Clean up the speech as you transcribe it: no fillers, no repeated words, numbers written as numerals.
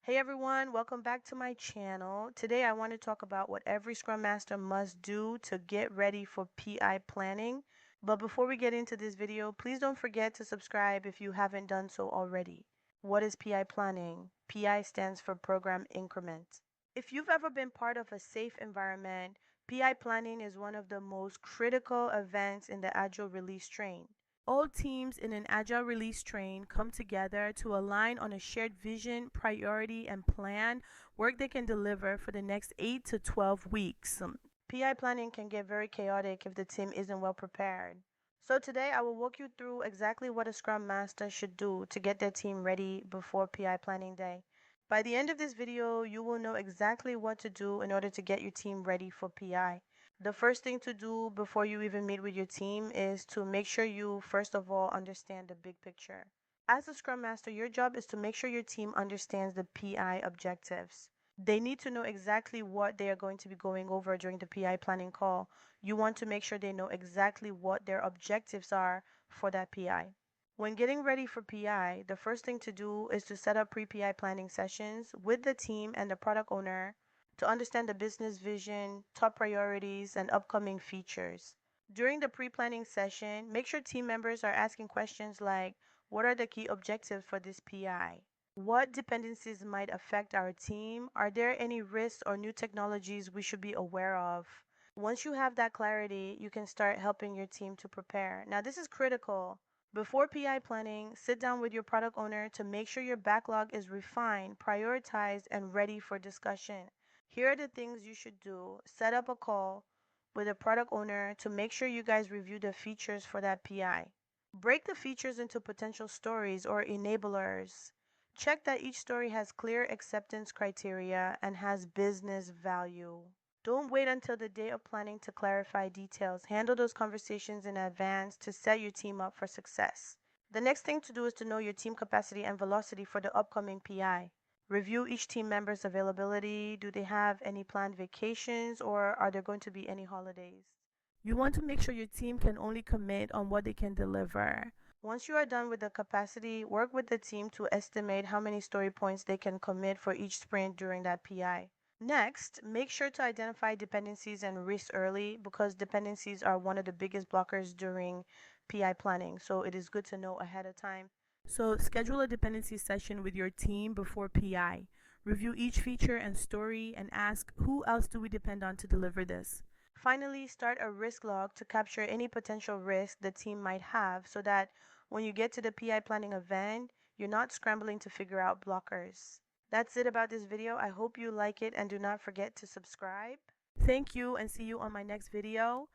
Hey everyone, welcome back to my channel. Today I want to talk about what every Scrum Master must do to get ready for PI planning. But before we get into this video, please don't forget to subscribe if you haven't done so already. What is PI planning? PI stands for Program Increment. If you've ever been part of a safe environment, PI planning is one of the most critical events in the Agile release train. All teams in an agile release train come together to align on a shared vision, priority, and plan work they can deliver for the next 8 to 12 weeks. PI planning can get very chaotic if the team isn't well prepared. So today I will walk you through exactly what a Scrum Master should do to get their team ready before PI planning day. By the end of this video, you will know exactly what to do in order to get your team ready for PI. The first thing to do before you even meet with your team is to make sure you, first of all, understand the big picture. As a Scrum Master, your job is to make sure your team understands the PI objectives. They need to know exactly what they are going to be going over during the PI planning call. You want to make sure they know exactly what their objectives are for that PI. When getting ready for PI, the first thing to do is to set up pre-PI planning sessions with the team and the product owner to understand the business vision, top priorities, and upcoming features. During the pre-planning session, make sure team members are asking questions like, what are the key objectives for this PI? What dependencies might affect our team? Are there any risks or new technologies we should be aware of? Once you have that clarity, you can start helping your team to prepare. Now, this is critical. Before PI planning, sit down with your product owner to make sure your backlog is refined, prioritized, and ready for discussion. Here are the things you should do. Set up a call with a product owner to make sure you guys review the features for that PI. Break the features into potential stories or enablers. Check that each story has clear acceptance criteria and has business value. Don't wait until the day of planning to clarify details. Handle those conversations in advance to set your team up for success. The next thing to do is to know your team capacity and velocity for the upcoming PI. Review each team member's availability. Do they have any planned vacations or are there going to be any holidays? You want to make sure your team can only commit on what they can deliver. Once you are done with the capacity, work with the team to estimate how many story points they can commit for each sprint during that PI. Next, make sure to identify dependencies and risks early because dependencies are one of the biggest blockers during PI planning, so it is good to know ahead of time. So schedule a dependency session with your team before PI. Review each feature and story and ask, who else do we depend on to deliver this? Finally, start a risk log to capture any potential risk the team might have so that when you get to the PI planning event, you're not scrambling to figure out blockers. That's it about this video. I hope you like it and do not forget to subscribe. Thank you and see you on my next video.